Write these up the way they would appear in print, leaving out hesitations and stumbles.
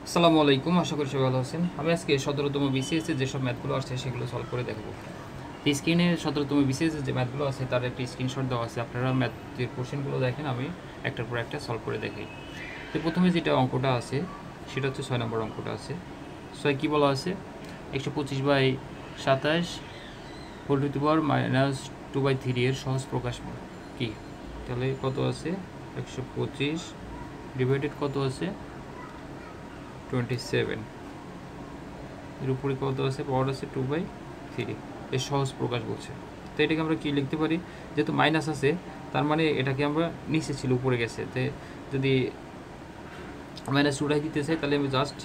আসসালামু আলাইকুম, আশা করি সবাই ভালো আছেন। আমি আজকে 17তম বিসিএস এর যেসব ম্যাথগুলো আসছে সেগুলো সলভ করে দেখাবো। স্ক্রিনে 17তম বিসিএস এর যে ম্যাথগুলো আছে তার একটা স্ক্রিনশট দেওয়া আছে, আপনারা ম্যাথের কোশ্চেনগুলো দেখেন, আমি একটার পর একটা সলভ করে দেখাই। তো প্রথমে যেটা অঙ্কটা আছে সেটা হচ্ছে 6 নম্বর অঙ্কটা আছে। 6 কী বলা আছে, 125/27 হোল টু দি পাওয়ার -2/3 এর সহজ প্রকাশ কি? তাহলে কত আছে, 125 ডিভাইডেড কত আছে 27, এর উপরে কত আছে, পাওয়ার আছে 2/3, এর সহজ প্রকাশ বলছে। তো এটাকে আমরা কি লিখতে পারি, যেহেতু মাইনাস আছে তার মানে এটাকে আমরা নিচে ছিল উপরে গেছে, তো যদি মাইনাস উঠাই দিতে চাই তাহলে আমি জাস্ট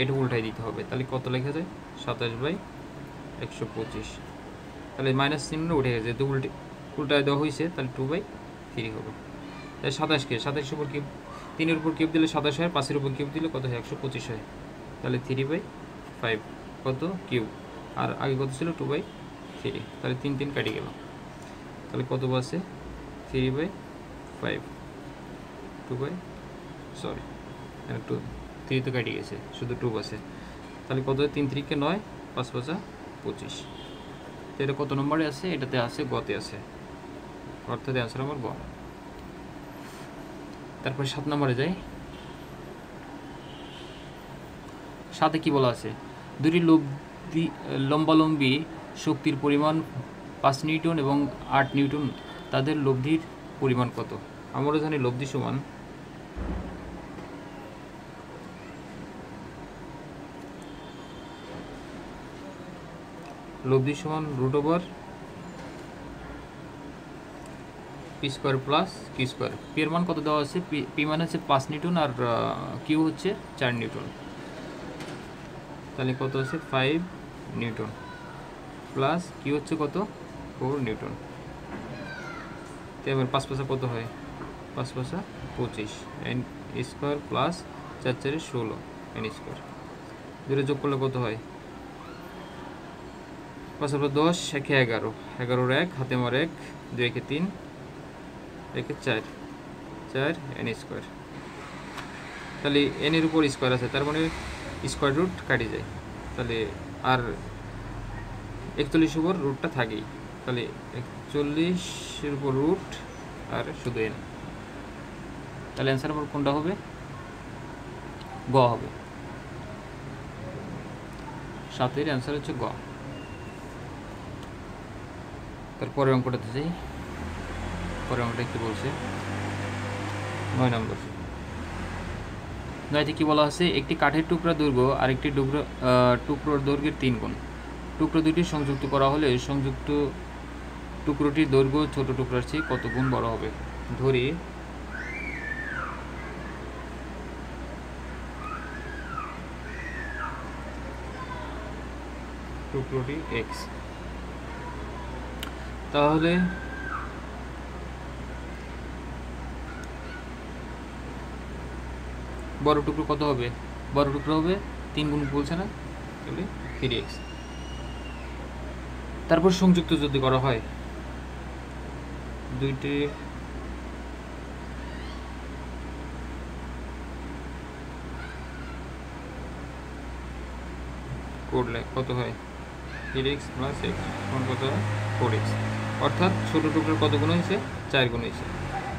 এটা উল্টাই দিতে হবে। তাহলে কত লেখা যায়, 27/125। তাহলে মাইনাস চিহ্ন উঠে গেছে, যেহেতু উল্টায় দেওয়া হয়েছে তাহলে 2/3 হবে। তাহলে 27কে 27 উপর কিউব, 3-এর উপর কিউব দিলে 27 হয়, 5-এর উপর কিউব দিলে কত হয়, 125 হয়। তাহলে 3/5 কত কিউব, আর আগে কত ছিল 2/3, তাহলে 3 কাটি গেল। তাহলে কত আছে 3/5, 2/, একটু 3 তো কাটি গেছে, শুধু 2 আছে। তাহলে কত, 3-3 9, 5-5-25। তো এটা কত নম্বরে আছে, এটাতে আছে গতে আছে, অর্থাৎ অ্যান্সার আমার গ। তারপরে 7 নম্বরে যাই। 7-এ কি বলা আছে, দুটি লম্বালম্বী শক্তির পরিমাণ 5 নিউটন এবং 8 নিউটন, তাদের লব্ধির পরিমাণ কত? আমরা জানি লব্ধি সমান √/p² প্লাস q²। পি এর মান কত দেওয়া আছে, পি মানে হচ্ছে 5 নিউটন আর কিউ হচ্ছে 4 নিউটন। তাহলে কত আছে 5 নিউটন প্লাস কিউ হচ্ছে কত 4 নিউটন। তো এবার 5 কত হয়, 5-5-25 n² প্লাস 4-4-16 n²। দুটো যোগ করলে কত হয়, 5-10 1 11, 11-1 হাতে মার 1, 2 3, 1 4 n²। তাহলে n এর উপর স্কোয়ার আছে, তার মানে স্কোয়ার রুট কাটি যায়, তাহলে আর 41 উপর রুটটা থাকেই, তাহলে 41-এর উপর রুট আর শুধু n। তাহলে অ্যান্সার আমার কোনটা হবে, গ হবে। 7-এর অ্যান্সার হচ্ছে গ। তারপরের অঙ্কটাতে যাই। পরের অঙ্কটা কি বলছে, 9 নম্বর। 9-তে কি বলা আছে, একটি কাঠের টুকরা দৈর্ঘ্য আরেকটি টুকরোর দৈর্ঘ্যের 3 গুণ। টুকরো দুটি সংযুক্ত করা হলে সংযুক্ত টুকরোটির দৈর্ঘ্য ছোট টুকরার চেয়ে কত গুণ বড় হবে? ধরি টুকরোটি x, তাহলে বড় টুকরো কত হবে, বড় টুকরো হবে 3 গুণ বলছে না, তাহলে 3x। তারপর সংযুক্ত যদি করা হয় দুইটি করলে কত হয়, 3x প্লাস x কোন কত হয় 4x, অর্থাৎ ছোট টুকরার কত গুণ হয়েছে, 4 গুণ হয়েছে।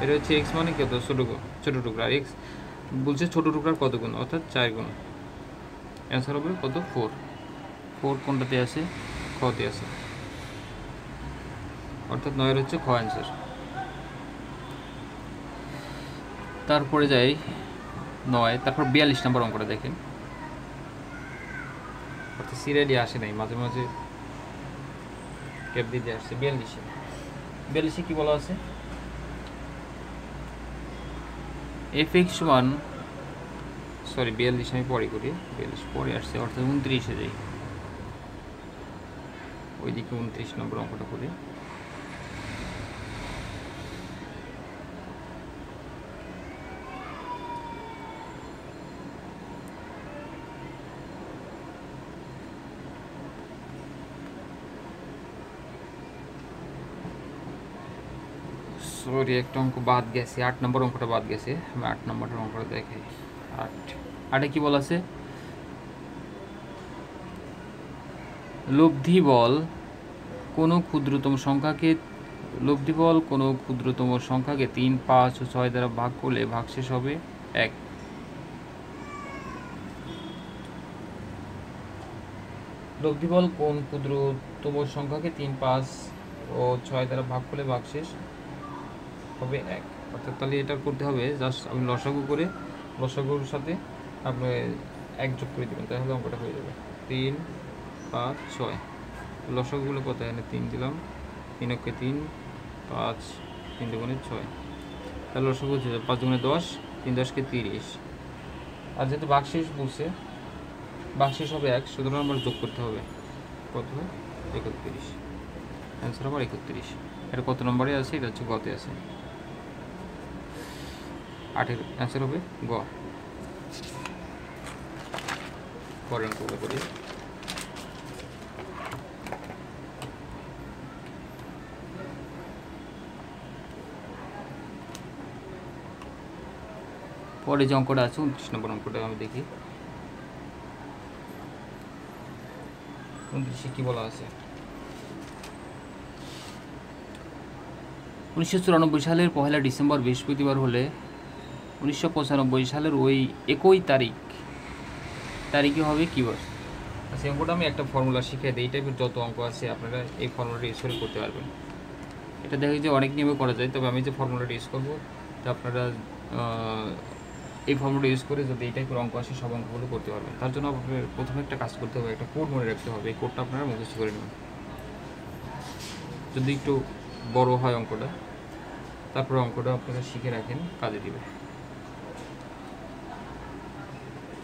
এটা হচ্ছে x মানে কত, ছোট টুকরা, আর x বলছে ছোট টুকরার কত গুণ, অর্থাৎ 4 গুণ। অ্যান্সার হবে কত, 4 কোনটাতে আছে, খতে আছে, অর্থাৎ 9-এর হচ্ছে খ অ্যান্সার। তারপরে যাই 9, তারপর 42 নম্বর অঙ্কটা দেখেন, অর্থাৎ সিরিয়ালি আসে নাই, মাঝে মাঝে ক্যাপ দিতে আসছে। 42-এ কি বলা আছে, fx সমান, সরি 42 আমি পরে করি, 42 পরে আসছে, অর্থাৎ 29-এ যাই, ওইদিকে 29 নম্বর অঙ্কটা করি। সরি একটা অঙ্ক বাদ গেছে, 8 নম্বর অঙ্কটা বাদ গেছে, আমি 8 নম্বরের অঙ্কটা দেখাই। 8 কি বলা আছে? লব্ধি বল কোনো ক্ষুদ্রতম সংখ্যাকে 3, 5 ও 6 দ্বারা ভাগ করলে ভাগশেষ হবে 1। লব্ধি বল কোন ক্ষুদ্রতম সংখ্যাকে 3, 5 ও 6 দ্বারা ভাগ করলে ভাগশেষ হবে 1। অর্থাৎ তাহলে এটা করতে হবে, জাস্ট আমি লসাগু করে লসাগুর সাথে আপনি 1 যোগ করে দেবেন, তাহলে অঙ্কটা হয়ে যাবে। 3, 5, 6 লসাগুগুলো কত? এখানে 3 দিলাম, 3 × 3 5, 3 × 6, তাহলে লসাগু হচ্ছে 5 × 10, 3 × 10 = 30। আর যেহেতু ভাগশেষ বলছে, ভাগশেষ হবে 1, সুতরাং আমার যোগ করতে হবে কত? 31। অ্যান্সার আবার 31। এটা কত নম্বরে আছে? এটা হচ্ছে গতে আছে। 8-এর অ্যান্সার হবে গ। পরের অঙ্কগুলো করি। পরে যে অঙ্কটা আছে 29 নম্বর অঙ্কটা আমি দেখি। 29 কি বলা আছে? 1994 সালের 1 ডিসেম্বর বৃহস্পতিবার হলে 1995 সালের ওই একই তারিখে হবে কী বার? আচ্ছা, অঙ্কটা আমি একটা ফর্মুলা শিখিয়ে দিই। এই টাইপের যত অঙ্ক আছে আপনারা এই ফর্মুলাটা ইউজ করে করতে পারবেন। এটা দেখে যে অনেক নিয়মে করা যায়, তবে আমি যে ফর্মুলাটা ইউজ করবো, তো আপনারা এই ফর্মুলাটা ইউজ করে যদি এই টাইপের অঙ্ক আসে সব অঙ্কগুলো করতে পারবেন। তার জন্য আপনার প্রথমে একটা কাজ করতে হবে, একটা কোড মনে রাখতে হবে। এই কোডটা আপনারা মুখস্থ করে নেবেন। যদি একটু বড় হয় অঙ্কটা, তারপরে অঙ্কটা আপনারা শিখে রাখেন, কাজে দিবে।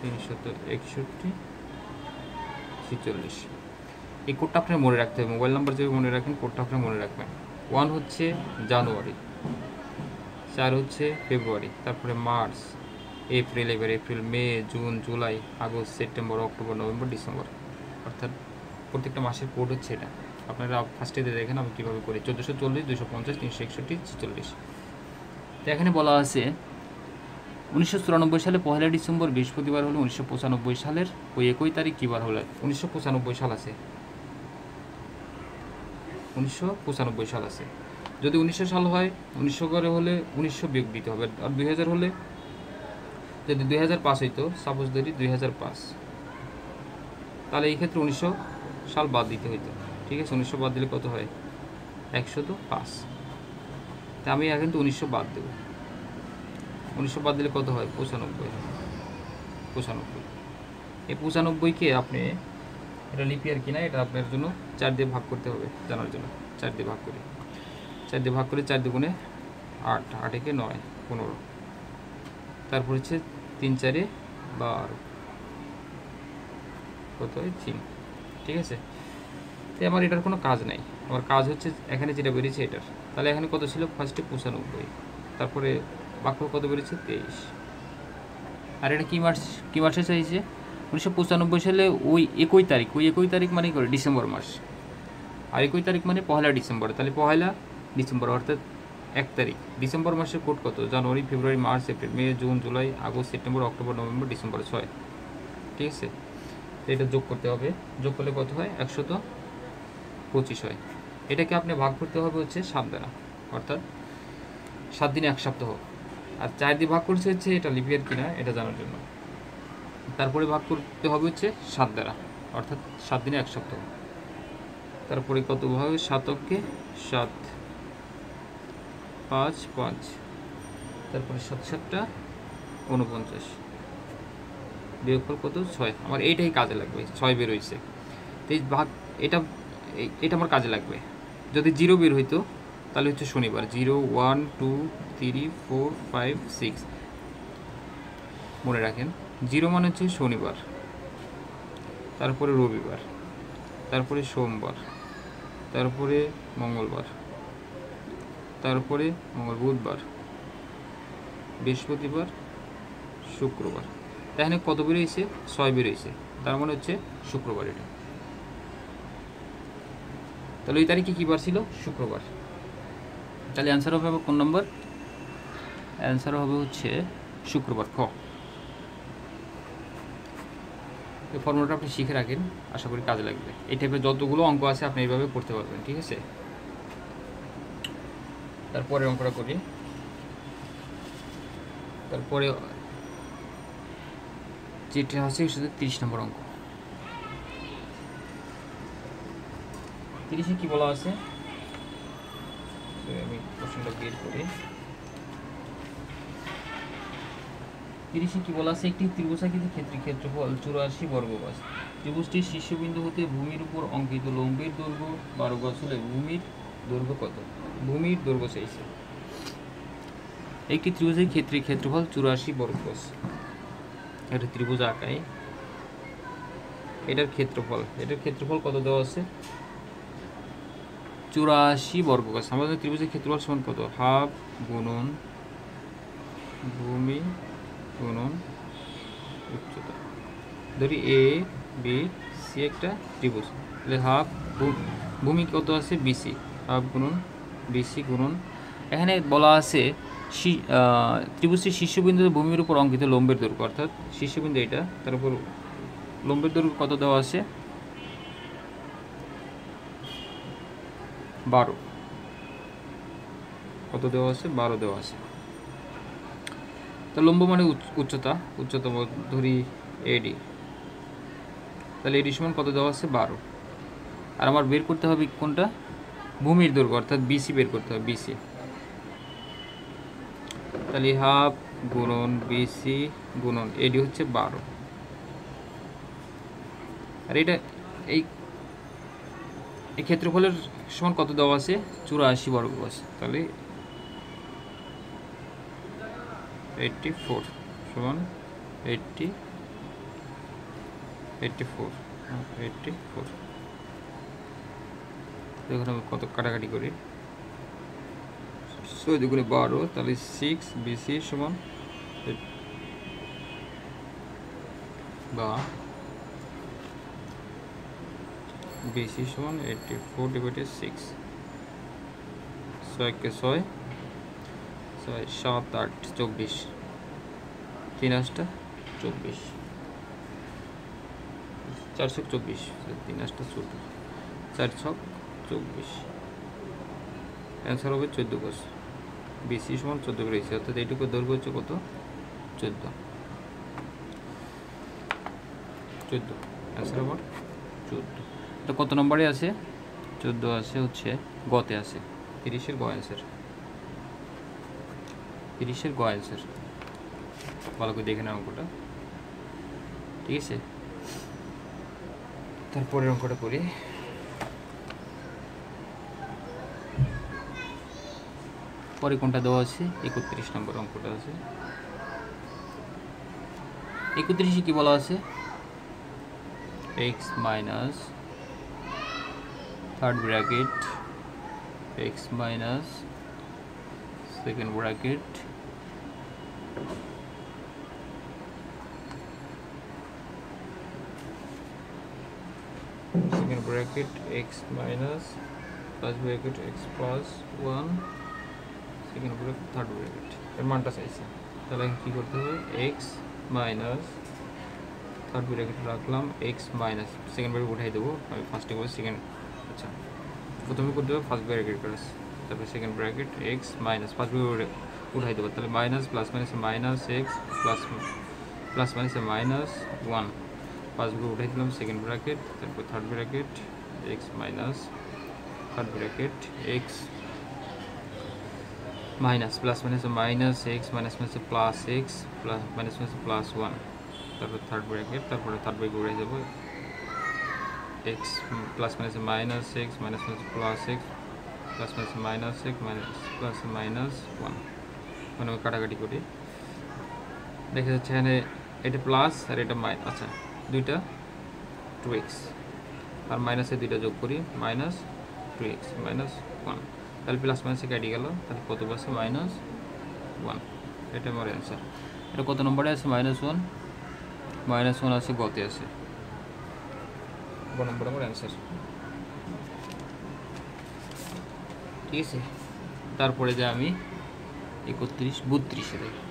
361 46 এই কোডটা আপনার মনে রাখতে হবে। মোবাইল নাম্বার যেভাবে মনে রাখেন, কোডটা আপনার মনে রাখবেন। 1 হচ্ছে জানুয়ারি, 4 হচ্ছে ফেব্রুয়ারি, তারপরে মার্চ, এপ্রিল, এবার April, May, June, July, August, September, October, November, December. অর্থাৎ প্রত্যেকটা মাসের কোড হচ্ছে এটা। আপনারা ফার্স্টে দিয়ে দেখেন আমি কীভাবে করি। 1440, 250, 361, 46। তো এখানে বলা আছে 1994 সালে 1 ডিসেম্বর বৃহস্পতিবার হলে 1995 সালের ওই একই তারিখ কী বার হলে? 1995 সাল আছে, 1995 সাল আছে। যদি 1900 সাল হয়, 1900 করে হলে 1900 বিয়োগ দিতে হবে। আর 2000 হলে, যদি 2005 হইতো, সাপোজ ধরি 2005, তাহলে এই ক্ষেত্রে 1900 সাল বাদ দিতে হইতো। ঠিক আছে, 1900 বাদ দিলে কত হয়? 105। তা আমি এখন তো 1900 বাদ দেবো। 1900 বাদ দিলে কত হয়? 95। এই 95কে আপনি, এটা লিপিয়ার কিনা এটা আপনার জন্য 4 দিয়ে ভাগ করতে হবে জানার জন্য। 4 দিয়ে ভাগ করি, 4 দিয়ে ভাগ করে 4 দুগুণে 8, 8 একে 9, 15, তারপর হচ্ছে 3 4 12, কত হয়? 3। ঠিক আছে, তো আমার এটার কোনো কাজ নাই। আমার কাজ হচ্ছে এখানে যেটা বেরিয়েছে এটার। তাহলে এখানে কত ছিল? ফার্স্টে 95, তারপরে বাক্য কত বেরিয়েছে? 23। আর এটা কী মাসে চাইছে? 1995 সালে ওই একই তারিখ মানে কি করে? ডিসেম্বর মাস। আর একই তারিখ মানে 1 ডিসেম্বর। তাহলে 1 ডিসেম্বর অর্থাৎ 1 তারিখ। ডিসেম্বর মাসের কোড কত? January, February, March, April, May, June, July, August, September, October, November, December, 6। ঠিক আছে, তো এটা যোগ করতে হবে। যোগ করলে কত হয়? 125 হয়। এটাকে আপনি ভাগ করতে হবে হচ্ছে 7 দ্বারা, অর্থাৎ 7 দিনে 1 সপ্তাহ। আর 4 দিয়ে ভাগ করছে হচ্ছে এটা লিপিয়ার কিনা এটা জানার জন্য। তারপরে ভাগ করতে হবে হচ্ছে 7 দ্বারা, অর্থাৎ 7 দিনে 1 সপ্তাহ। তারপরে কত হবে? 7 অঙ্কে 7, 5, 5, তারপরে 7 7টা 49, বিয়োগফল কত? 6। আমার এইটাই কাজে লাগবে, 6 বের হয়েছে। তো এই ভাগ এটা আমার কাজে লাগবে। যদি 0 বের হইতো তাহলে হচ্ছে শনিবার। 0, 1, 2, 3, 4, 5, 6 মনে রাখেন। 0 মানে হচ্ছে শনিবার, তারপরে রবিবার, তারপরে সোমবার, তারপরে মঙ্গলবার, তারপরে বুধবার, বৃহস্পতিবার, শুক্রবার। তাহলে কত বেরিয়েছে? 6 বেরিয়েছে, তার মানে হচ্ছে শুক্রবার এটা। তাহলে এই তারিখে কী বার ছিল? শুক্রবার। তাহলে অ্যান্সার হবে কোন নম্বর? অ্যান্সার হবে হচ্ছে শুক্রবার, খ। এই ফর্মুলাটা আপনি শিখে রাখেন, আশা করি কাজে লাগবে। এই টাইপের যতগুলো অঙ্ক আছে আপনি এইভাবে করতে পারবেন, ঠিক আছে। তারপরে অঙ্কটা করি। তারপরে যেটা আছে সেটা 30 নম্বর অঙ্ক। 30-এ কি বলা আছে, আমি কোশ্চেনটা বের করি। 30-এ কি বলা আছে, একটি ত্রিভুজাকৃতি ক্ষেত্রফল 84 বর্গ গজ। ত্রিভুজটির শীর্ষবিন্দু হতে ভূমির উপর অঙ্কিত লম্বের দৈর্ঘ্য 12 গজ হলে ভূমির দৈর্ঘ্য কত? ভূমির দৈর্ঘ্য চাইছে। একটি ত্রিভুজের ক্ষেত্রফল 84 বর্গ গজ। একটা ত্রিভুজ আঁকায়, এটার ক্ষেত্রফল কত দেওয়া আছে? 84 বর্গ গজ। আমাদের ত্রিভুজের ক্ষেত্রফল সমান কত? হাফ গুণন ভূমি গুণন উচ্চতা। ধরি এ বি সি একটা ত্রিভুজ, তাহলে হাফ ভূমি কত আছে? বিসি, হাফ গুণন বিসি গুণন, এখানে বলা আছে ত্রিভুজটির শীর্ষবিন্দু ভূমির উপর অঙ্কিত লম্বের দৈর্ঘ্য, অর্থাৎ শীর্ষবিন্দু এটা, তার উপর লম্বের দৈর্ঘ্য কত দেওয়া আছে? 12। কত দেওয়া আছে? 12 দেওয়া আছে। তো লম্ব মানে উচ্চতা ধরি এডি, তাহলে এডি সমান কত দেওয়া আছে? 12। আর আমার বের করতে হবে কোনটা? ভূমির দৈর্ঘ্য, অর্থাৎ বিসি বের করতে হবে, বিসি। তাহলে হাফ গুণন বিসি গুণন এডি হচ্ছে 12। আর এটা এই ক্ষেত্রফলের সমান কত দেওয়া আছে? 84 বর্গ গজ। তাহলে 84 সমান 84। দেখুন আমি কত কাটাকাটি করি, 6 দুগুণে 12, তাহলে 6 বিসি সমান বা বিসি সমান 84 ডিভাইডেড 6। 6 কে 6, 7 8 24, 3 8 24, 4 6 24, 3 8 14, 4 6 24, অ্যান্সার হবে 14 গজ। বিসি সমান 14 রয়েছে, অর্থাৎ এইটুকু দৈর্ঘ্য হচ্ছে কত? 14। অ্যান্সার আবার 14। তো কত নম্বরে আছে? 14 আছে, হচ্ছে গতে আছে। 30-এর গ অ্যান্সার। 30-এর গ অ্যান্সার। ভালো করে দেখে নাও অঙ্কটা, ঠিক আছে। তারপরের অঙ্কটা করি। পরে কোনটা দেওয়া আছে? 31 নম্বর অঙ্কটা আছে। 31-এ কি বলা আছে? x minus third bracket x minus second bracket x minus first bracket x plus 1 second bracket third bracket, এর মানটা চাইছে। তাহলে কি করতে হবে? x মাইনাস থার্ড ব্র্যাকেট রাখলাম, x মাইনাস সেকেন্ড ব্র্যাকেট উঠাই দেবো। আমি ফার্স্টে করে সেকেন্ড, আচ্ছা প্রথমে করতে হবে ফার্স্ট ব্র্যাকেট করে, তারপরে second bracket x minus first bracket উঠাই দেবো। তাহলে মাইনাস প্লাস মাইনাসে মাইনাস x প্লাস মাইনাসে মাইনাস 1, ফার্স্ট ব্র্যাকেট উঠাই দিলাম, সেকেন্ড ব্র্যাকেট, তারপর third bracket x minus third bracket x minus plus মাইনাসে মাইনাস x মাইনাস মাইনাসে প্লাস x প্লাস মাইনাস মাইনাসে প্লাস 1, তারপর থার্ড ব্র্যাকেট, তারপরে থার্ড ব্র্যাকেট উঠাই দেবো x প্লাস মাইনাসে মাইনাস x মাইনাস মাইনাসে প্লাস x প্লাস মাইনাসে minus x minus plus minus 1। মানে কাটাকাটি করি, দেখা যাচ্ছে এখানে এটা প্লাস আর এটা মাইনাস, আচ্ছা দুইটা 2x আর মাইনাসে দুইটা যোগ করি, মাইনাস 2x মাইনাস 1, তাহলে প্লাস মাইনাসে কেটে গেল, তাহলে কত পাচ্ছে? মাইনাস 1। এটা আমার অ্যান্সার। এটা কত নম্বরে আছে? -1। -1 আছে, গতে আছে, গ নম্বর আমার অ্যান্সার, ঠিক আছে। তারপরে যে আমি 31 32-এ দেখি।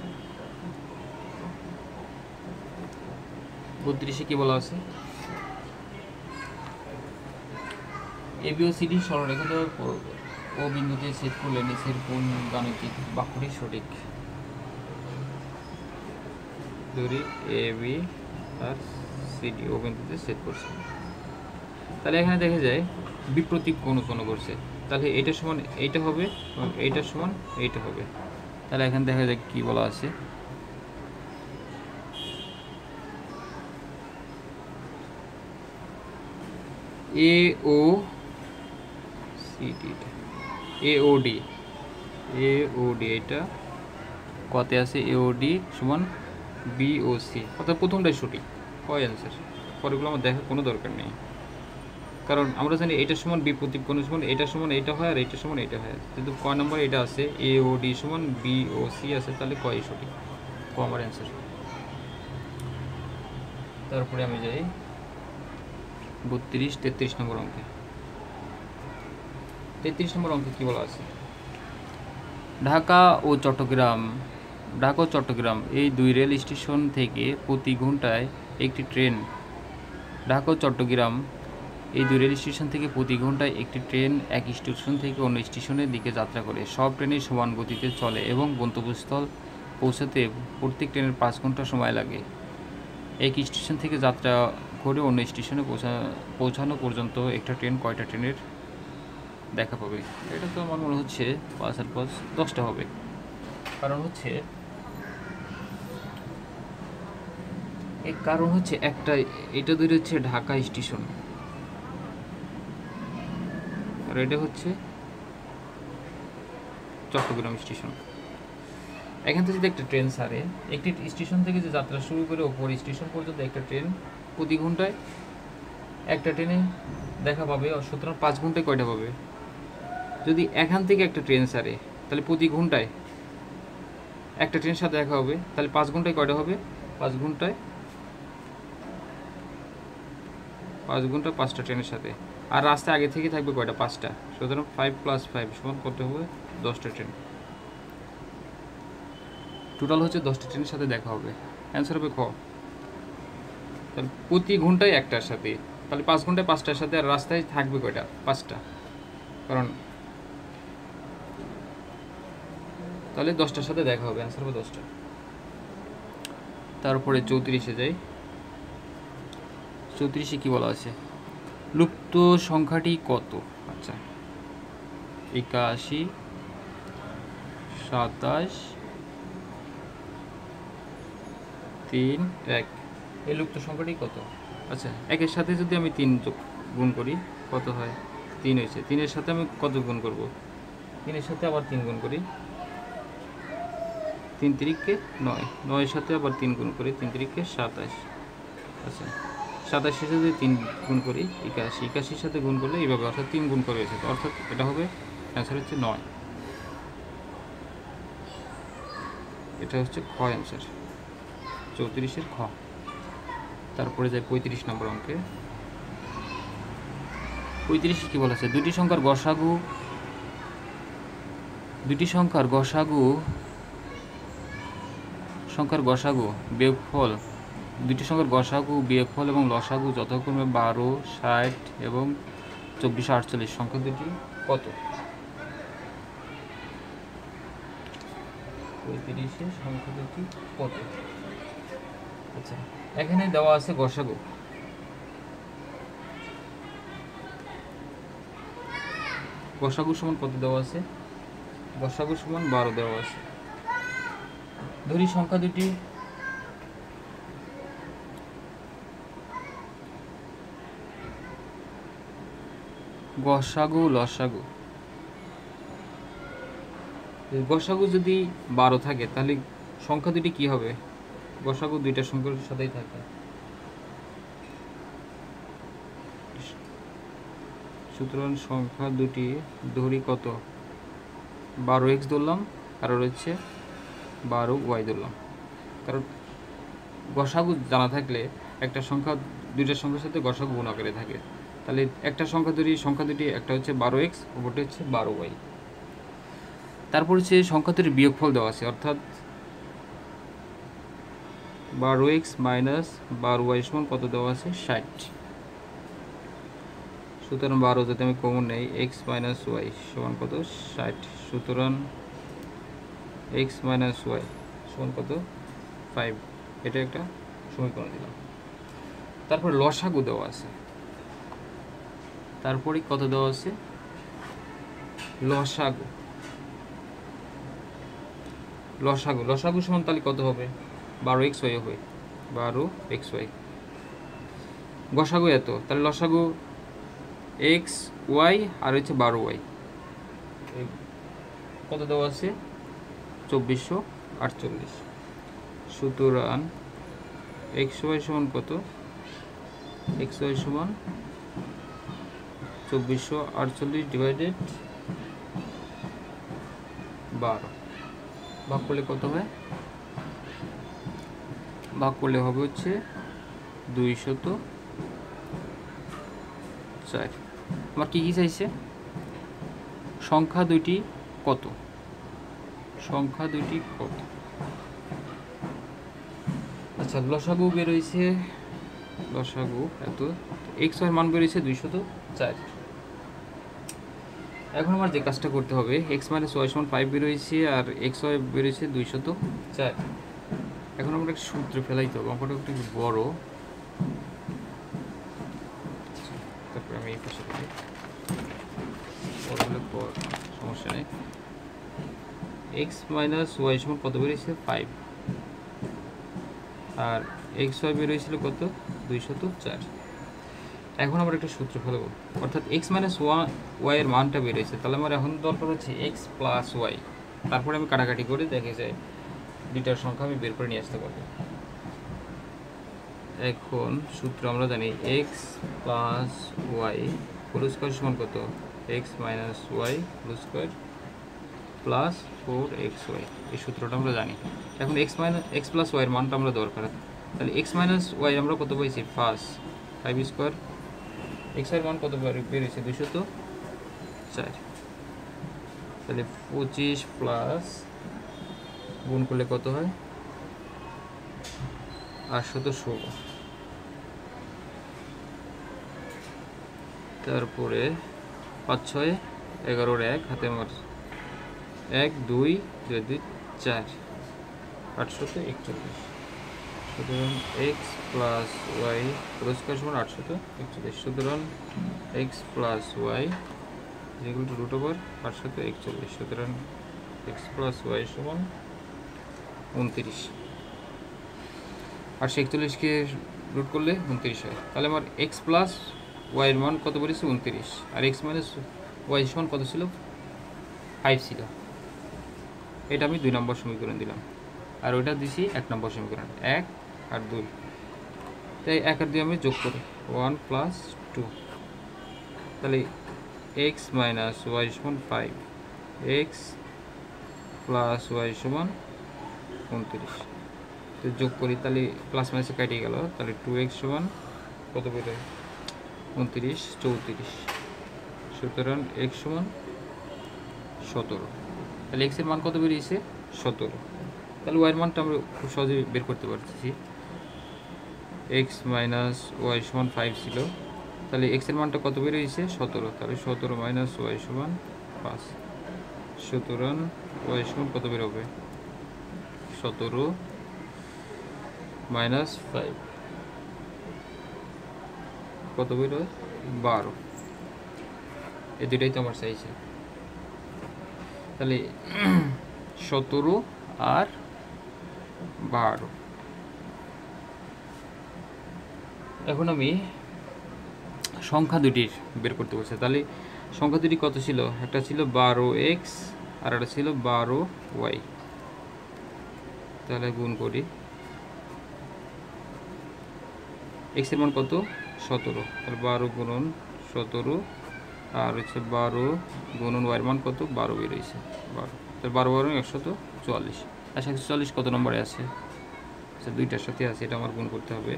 32 কি বলা আছে, এবি ও সিডি সরলরেখ ও বিন্দুতে ছেদ করলে নিচের কোন গাণিতিক বাক্যটি সঠিক। ধরি এবি আর সিডি ও বিন্দুতে ছেদ করছে, তাহলে এখানে দেখা যায় বিপ্রতীক কোণ উৎপন্ন করছে, তাহলে এইটা সমান এইটা হবে এবং এইটা সমান এইটা হবে। তাহলে এখানে দেখা যায় কি বলা আছে, এ ও সিডি এওডি এটা কতে আছে, এওডি সমান বিওসি, অর্থাৎ প্রথমটাই সঠিক, হয় অ্যান্সার। পরেগুলো আমার দেখার কোনো দরকার নেই, কারণ আমরা জানি এটা সমান বিপ্রতীক কোণ সমান এটা সমান এটা হয় আর এটা সমান এটা হয়, কিন্তু ক নম্বর এটা আছে এওডি সমান বিওসি আছে, তাহলে কয় সঠিক, ক আমার অ্যান্সার। তারপরে আমি যাই 33 নম্বর অঙ্কে। 33 নম্বর অঙ্কে কী বলা আছে, ঢাকা ও চট্টগ্রাম এই দুই রেল স্টেশন থেকে প্রতি ঘন্টায় একটি ট্রেন একটি ট্রেন এক স্টেশন থেকে অন্য স্টেশনের দিকে যাত্রা করে। সব ট্রেনই সমান গতিতে চলে এবং গন্তব্যস্থল পৌঁছাতে প্রত্যেক ট্রেনের 5 ঘন্টা সময় লাগে। এক স্টেশন থেকে যাত্রা করে অন্য স্টেশনে পৌঁছানো পর্যন্ত একটা ট্রেন কয়টা ট্রেনের দেখা পাবে? এটা তো আমার মনে হচ্ছে 5 আর 5 10টা হবে, কারণ হচ্ছে একটা এটা ধরে হচ্ছে ঢাকা স্টেশন আর এটা হচ্ছে চট্টগ্রাম স্টেশন। এখান থেকে যদি একটা ট্রেন ছাড়ে, একটি স্টেশন থেকে যে যাত্রা শুরু করে ওপর স্টেশন পর্যন্ত একটা ট্রেন প্রতি ঘন্টায় একটা ট্রেনে দেখা পাবে, সুতরাং 5 ঘন্টায় কয়টা পাবে? যদি এখান থেকে একটা ট্রেন ছাড়ে তাহলে প্রতি ঘন্টায় একটা ট্রেনের সাথে দেখা হবে, তাহলে 5 ঘন্টায় কয়টা হবে? 5 ঘন্টায় 5টা ট্রেনের সাথে, আর রাস্তায় আগে থেকে থাকবে কয়টা? 5টা, সুতরাং 5 + 5 সমান কত হবে? 10টা ট্রেন। টোটাল হচ্ছে 10টা ট্রেনের সাথে দেখা হবে, অ্যান্সার হবে খ। তাহলে প্রতি ঘন্টায় একটার সাথে, তাহলে 5 ঘন্টায় 5টার সাথে, আর রাস্তায় থাকবে কয়টা? 5টা, কারণ তাহলে 10টার সাথে দেখা হবে, অ্যান্সার হবে 10টা। তারপরে 34-এ যাই। 34-এ কি বলা আছে, লুপ্ত সংখ্যাটি কত? আচ্ছা, 81, 27, 3, 1, এই লুপ্ত সংখ্যাটি কত? আচ্ছা, একের সাথে যদি আমি 3 গুণ করি কত হয়? 3 হয়েছে। 3-এর সাথে আমি কত গুণ করব? 3-এর সাথে আবার 3 গুণ করি, 3 3-কে 9, 9-এর সাথে আবার 3 গুণ করি, 3 3-কে 27। আচ্ছা, 27-এর সাথে যদি 3 গুণ করি 81, 81-এর সাথে গুণ করলে এইভাবে, অর্থাৎ 3 গুণ করে হয়েছে, অর্থাৎ এটা হবে অ্যান্সার হচ্ছে 9। এটা হচ্ছে খ অ্যান্সার, 34-এর খ। তারপরে যাই 35 নম্বর অঙ্কে। 35-এ কি বলা আছে, দুটি সংখ্যার গসাগু বিয়োগফল, দুটি সংখ্যার গসাগু বিয়োগফল এবং লসাগু যথাক্রমে 12, 60 এবং 2448 সংখ্যা দুটি কত? 35-এর সংখ্যা দুটি কত? আচ্ছা, এখানে দেওয়া আছে গসাগু। গসাগু সমান কত দেওয়া আছে? গসাগু সমান 12 দেওয়া আছে। ধরি সংখ্যা দুটি গসাগু লসাগু, গসাগু যদি 12 থাকে তাহলে সংখ্যা দুটি কি হবে? গসাগু দুইটা সংখ্যার সাথেই থাকে, সুতরাং সংখ্যা দুটি ধরি কত? 12x ধরলাম আর হচ্ছে 12y ধরলাম, কারণ গসাগু জানা থাকলে একটা সংখ্যা দুইটা সংখ্যার সাথে গসাগু গুণ আকারে থাকে। তাহলে একটা সংখ্যা দুটি, একটা হচ্ছে 12x, অপরটা হচ্ছে 12y। তারপর হচ্ছে সংখ্যা দুটির বিয়োগফল দেওয়া আছে, অর্থাৎ 12x মাইনাস 12y সমান কত দেওয়া আছে 60। সুতরাং 12 যদি আমি কমন নেই x মাইনাস ওয়াই সমান কত 60। সুতরাং x মাইনাস ওয়াই সমান কত 5। এটা একটা সমীকরণ দিলাম। তারপর লসাগু দেওয়া আছে, তারপরে কত দেওয়া আছে লসাগু। লসাগু লসাগু সমান তাহলে কত হবে 12xy হবে 12xy। গসাগু এত, তাহলে লসাগু এক্স ওয়াই আর হচ্ছে 12y কত দেওয়া আছে 2448। সুতরাং xy সমান কত xy সমান 2448 ডিভাইডেড 12 ভাগ করলে কত হয়, ভাগ করলে হবে হচ্ছে 204। আমার কি কি চাইছে সংখ্যা দুইটি কত, সংখ্যা দুইটি কত। আচ্ছা লসাগু বের হয়েছে, লসাগু এত, এক্স ওয়াই মান বের হয়েছে 204। এখন আমার যে কাজটা করতে হবে এক্স মাইনাস ওয়াই সমান 5 বের হয়েছে আর এক্স ওয়াই বের হয়েছে 204। এখন আমরা একটা সূত্র ফেলাইতে হবে, অঙ্কটা একটু বড়। তারপরে আমি এই পাশে করি, সমস্যা নেই। এক্স মাইনাস ওয়াই সমান কত বেরিয়েছে 5 আর এক্স ওয়াই বেরিয়েছিল কত 204। এখন আমরা একটা সূত্র ফেলবো, অর্থাৎ এক্স মাইনাস ওয়াই এর মানটা বেরিয়েছে, তাহলে আমার এখন দরকার হচ্ছে এক্স প্লাস ওয়াই। তারপরে আমি কাটাকাটি করে দেখে যাই দুইটার সংখ্যা আমি বের করে নিয়ে আসতে পারবো। এখন সূত্র আমরা জানি x plus y whole square সমান কত x minus y whole square plus 4xy। এই সূত্রটা আমরা জানি। এখন এক্স প্লাস ওয়াইয়ের মানটা আমরা দরকার, তাহলে এক্স মাইনাস ওয়াই আমরা কত পাইছি ফার্স্ট 5 স্কোয়ার, এক্স এর মান কত বেরিয়েছে 204। তাহলে 25 প্লাস গুণ করলে কত হয় 816। তারপরে 5 6 11 1 হাতে আমার 1 2 2 2 4 841। সুতরাং x plus y whole square সমান 841। সুতরাং x plus y equal to root over 841। সুতরাং এক্স প্লাস ওয়াই সমান 29। 841কে রুট করলে 29 হয়। তাহলে আমার এক্স প্লাস ওয়াইয়ের মান কত বলেছে 29 আর এক্স মাইনাস ওয়াই সমান কত ছিল 5 ছিল। এটা আমি 2 নম্বর সমীকরণ দিলাম আর ওইটা দিছি 1 নম্বর সমীকরণ, 1 আর 2। তাই 1 আর 2 আমি যোগ করি 1 প্লাস 2। তাহলে এক্স মাইনাস ওয়াই সমান 5, এক্স প্লাস ওয়াই সমান 29। তো যোগ করি তাহলে প্লাস মাইনাসে কাটিয়ে গেল, তাহলে 2x সমান কত বেরোয় 29 34। সুতরাং x সমান 17। তাহলে x এর মান কত বেরিয়েছে 17। তাহলে y এর মানটা আমরা খুব সহজে বের করতে পারছি। x মাইনাস ওয়াই সমান 5 ছিল, তাহলে x এর মানটা কত বেরিয়েছে 17। তাহলে 17 মাইনাস ওয়াই সমান 5। সুতরাং y সমান কত বেরোবে 17 মাইনাস 5 কত বেরোয় 12। এই দুটাই তো আমার চাইছে। তাহলে 17 আর 12। এখন আমি সংখ্যা দুটির বের করতে বলছি। তাহলে সংখ্যা দুটি কত ছিল, একটা ছিল 12x আর একটা ছিল 12y। তাহলে গুণ করি, x এর মান কত 17, তাহলে 12 গুণন 17 আর হচ্ছে 12 গুণন y এর মান কত 12 বেরিয়েছে 12। তাহলে 12 12 144। আর 144 কত নম্বরে আছে, আচ্ছা দুইটার সাথে আছে, এটা আমার গুণ করতে হবে।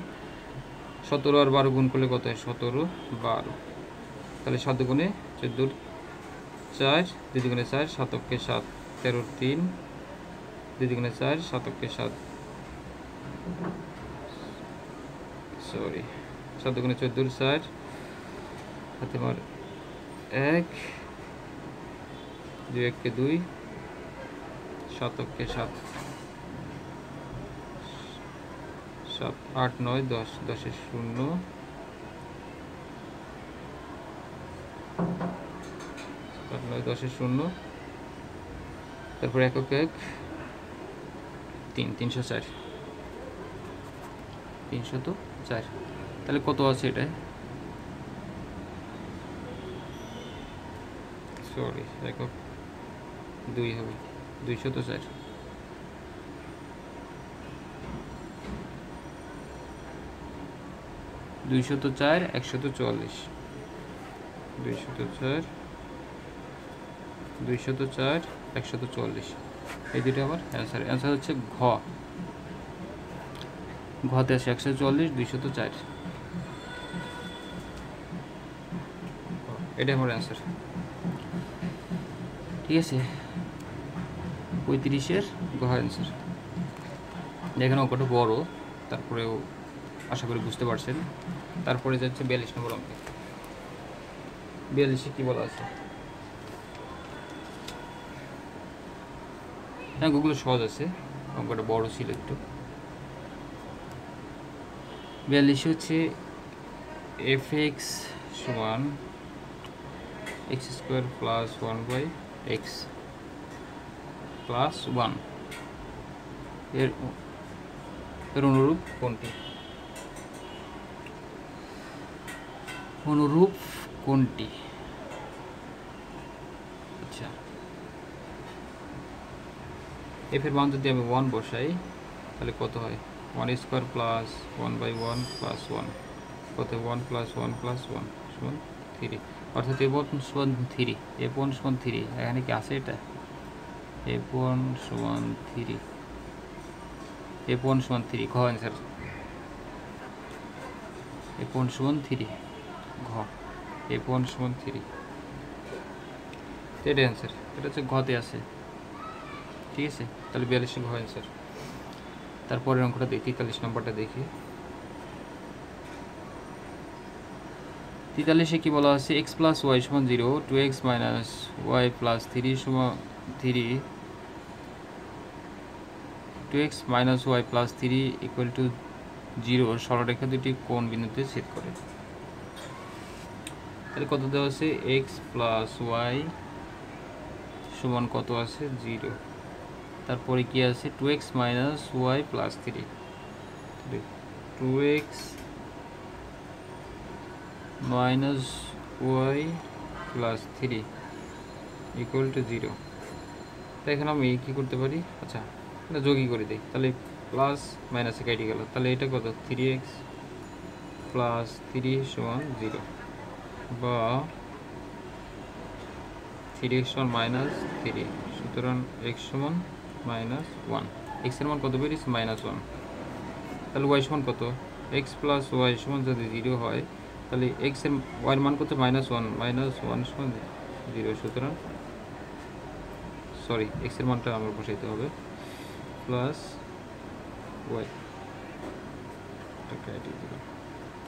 17 আর 12 গুণ করলে কত হয় 17 12। তাহলে 7 গুণে 14 4, 2 গুণে 4 7 কে 7 13 3, 2 গুণে 4 7 কে 7 সরি 7 দুগুণে 14 4 হাতে মার 1 2 1 কে 2 7 কে 7 7 8 9 10 10 এ 0 8 9 10 এ 0 তারপর একক 1 3 304 304 তাহলে কত আছে এটা সরি একক 2 হবে 204 204 144 204 204 144 এই দুটো আমার অ্যান্সার অ্যান্সার হচ্ছে ঘতে আছে 144 204 এটা আমার অ্যান্সার ঠিক আছে 35-এর ঘ অ্যান্সার এখানে অঙ্কটা বড় তারপরেও আশা করি বুঝতে পারছেন তারপরে যাচ্ছে 42 নম্বর অঙ্ক 42-এ কি বলা আছে হ্যাঁ গুগলে সহজ আছে অঙ্কটা বড় ছিল একটু 42 হচ্ছে fx সমান x square plus 1/x plus 1 এর অনুরূপ কোনটি আচ্ছা f এর মান যদি আমি 1 বসাই তাহলে কত হয় 1 স্কয়ার প্লাস 1/1 প্লাস 1 কত 1 প্লাস 1 প্লাস 1 সমান 3 অর্থাৎ f1 সমান 3 f1 সমান 3 এখানে কি আছে এটা f1 সমান 3 f1 সমান 3 ঘ অ্যান্সার f1 সমান 3 ঘ f1 সমান 3 এটা অ্যান্সার এটা হচ্ছে ঘতে আছে ঠিক আছে তাহলে 42 ঘ অ্যান্সার তারপরের অঙ্কটা দেখি 43 নম্বরটা দেখি 43-এ কি বলা আছে x প্লাস y সমান 0 2x মাইনাস y প্লাস 3 সমান 3 2x minus y plus 3 equal to 0 সরলরেখা দুটি কোন বিন্দুতে ছেদ করে তাহলে কত দেওয়া আছে x প্লাস y সমান কত আছে 0 তারপরে কি আছে 2x minus y plus 3 2x minus y plus 3 equal to 0 তাই এখানে আমি কি করতে পারি আচ্ছা এটা যোগই করে দিই তাহলে প্লাস মাইনাসে কেটে গেল তাহলে এটা কত 3x প্লাস 3 সমান 0 বা 3x সমান মাইনাস 3 সুতরাং x সমান মাইনাস 1 x এর মান কত বেরিয়েছে মাইনাস 1 তাহলে y সমান কত x প্লাস y সমান যদি 0 হয় তাহলে x এর y এর মান কত মাইনাস 1 সমান 0 সুতরাং সরি x এর মানটা আমরা বসাইতে হবে প্লাস y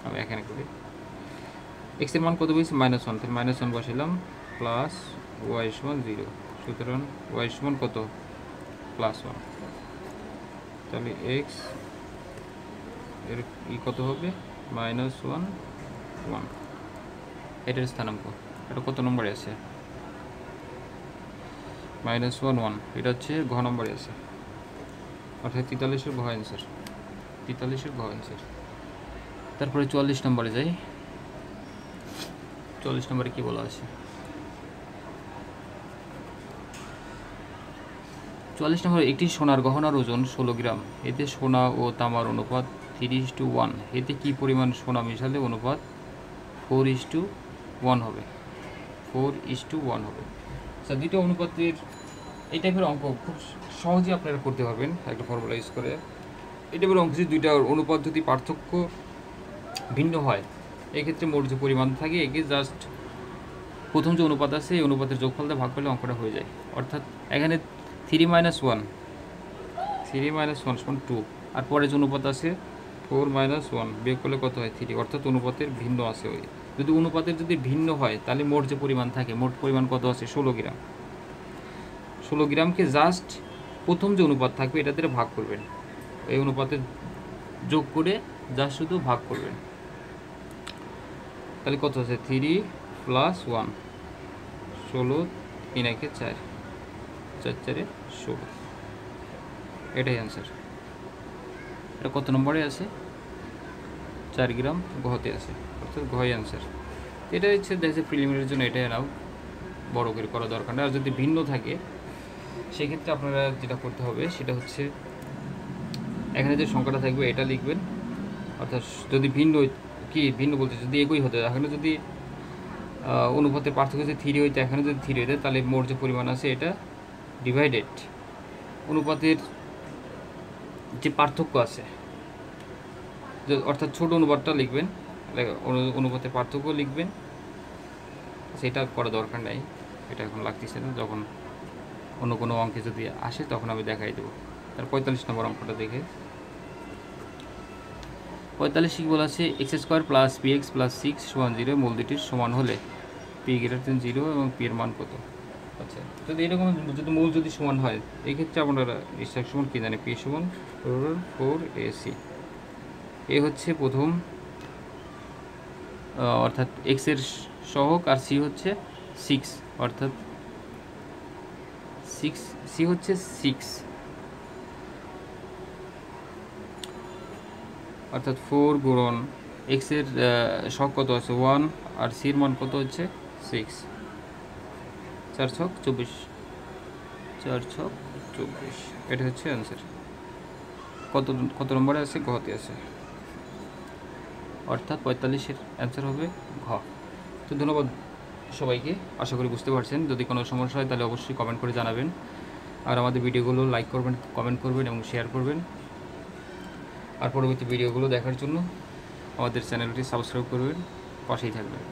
আমি এখানে করি x এর মান কত বেরিয়েছে মাইনাস 1 তাহলে মাইনাস 1 বসাইলাম প্লাস y সমান 0 সুতরাং y সমান কত প্লাস 1 তাহলে x এর কত হবে মাইনাস 1 এটার স্থানাঙ্ক এটা কত নম্বরে আছে মাইনাস 1 এটা হচ্ছে ঘ নম্বরে আছে অর্থাৎ 43-এর ঘ অ্যান্সার 43-এর ঘ অ্যান্সার তারপরে 44 নম্বরে যাই 44 নম্বরে কি বলা আছে 44 নম্বরে একটি সোনার গহনার ওজন 16 গ্রাম এতে সোনা ও তামার অনুপাত 3:1 এতে কি পরিমাণ সোনা মিশালে অনুপাত 4:1 হবে 4:1 হবে আচ্ছা দুটো অনুপাতের এই টাইপের অঙ্ক খুব সহজেই আপনারা করতে পারবেন একটা ফর্মুলা ইউজ করে এই টাইপের অঙ্ক যদি দুইটা অনুপাত যদি পার্থক্য ভিন্ন হয় এক্ষেত্রে মোট যে পরিমাণ থাকে একে জাস্ট প্রথম যে অনুপাত আছে এই অনুপাতের যোগফল দিয়ে ভাগ করলে অঙ্কটা হয়ে যায় অর্থাৎ এখানে 3 - 1 3 - 1 সমান 2 আর পরে যে অনুপাত আছে 4 - 1 বিয়োগ করলে কত হয় 3, অর্থাৎ অনুপাতের ভিন্ন আছে। ওই যদি অনুপাতের যদি ভিন্ন হয় তাহলে মোট যে পরিমাণ থাকে, মোট পরিমাণ কত আছে 16 গ্রাম। 16 গ্রামকে জাস্ট প্রথম যে অনুপাত থাকবে এটা দিয়ে ভাগ করবেন, এই অনুপাতে যোগ করে জাস্ট শুধু ভাগ করবেন, তাহলে কত আছে 3 + 1 16, 3 × 4 4 4 16, এটাই অ্যান্সার। এটা কত নম্বরে আছে 4 গ্রাম ঘতে আছে, অর্থাৎ ঘই অ্যান্সার। এটা হচ্ছে দেখছে প্রিলিমিনারির জন্য এটাই নাও, বড় করে করা দরকার না। আর যদি ভিন্ন থাকে সেক্ষেত্রে আপনারা যেটা করতে হবে সেটা হচ্ছে এখানে যে সংখ্যাটা থাকবে এটা লিখবেন, অর্থাৎ যদি ভিন্ন ভিন্ন বলতে যদি একই হতো, এখানে যদি অনুপাতের পার্থক্য যদি 3 হইতো, এখানে যদি 3 হইতো তাহলে মোট যে পরিমাণ আছে এটা ডিভাইডেড অনুপাতের যে পার্থক্য আছে, অর্থাৎ ছোট অনুপাতটা লিখবেন, অনুপাতের পার্থক্য লিখবেন, সেটা করা দরকার নাই, এটা এখন লাগতেছে না। যখন অন্য কোনো অঙ্কে যদি আসে তখন আমি দেখাই দেবো। তার 45 নম্বর অঙ্কটা দেখে 45 কি বলা আছে, x² + px + 6 = 0 মূল দুটির সমান হলে p > 0 এবং p এর মান কত। আচ্ছা, যদি এরকম যদি মূল যদি সমান হয় এই ক্ষেত্রে আপনারা নিশ্চয় সমান কি জানে, p = 4ac। এ হচ্ছে প্রথম, অর্থাৎ x এর সহগ, আর c হচ্ছে 6, অর্থাৎ 6 c হচ্ছে 6, অর্থাৎ 4 গুণন x এর সহগ কত আছে 1, আর c এর মান কত হচ্ছে 6, 4 × 6 = 24, 4 × 6 = 24, এটা হচ্ছে অ্যান্সার। কত নম্বরে আছে ঘতে আছে, অর্থাৎ 45-এর অ্যান্সার হবে ঘ। তো ধন্যবাদ সবাইকে, আশা করি বুঝতে পারছেন। যদি কোনো সমস্যা হয় তাহলে অবশ্যই কমেন্ট করে জানাবেন, আর আমাদের ভিডিওগুলো লাইক করবেন, কমেন্ট করবেন এবং শেয়ার করবেন। আর পরবর্তী ভিডিওগুলো দেখার জন্য আমাদের চ্যানেলটি সাবস্ক্রাইব করবেন, পাশেই থাকবেন।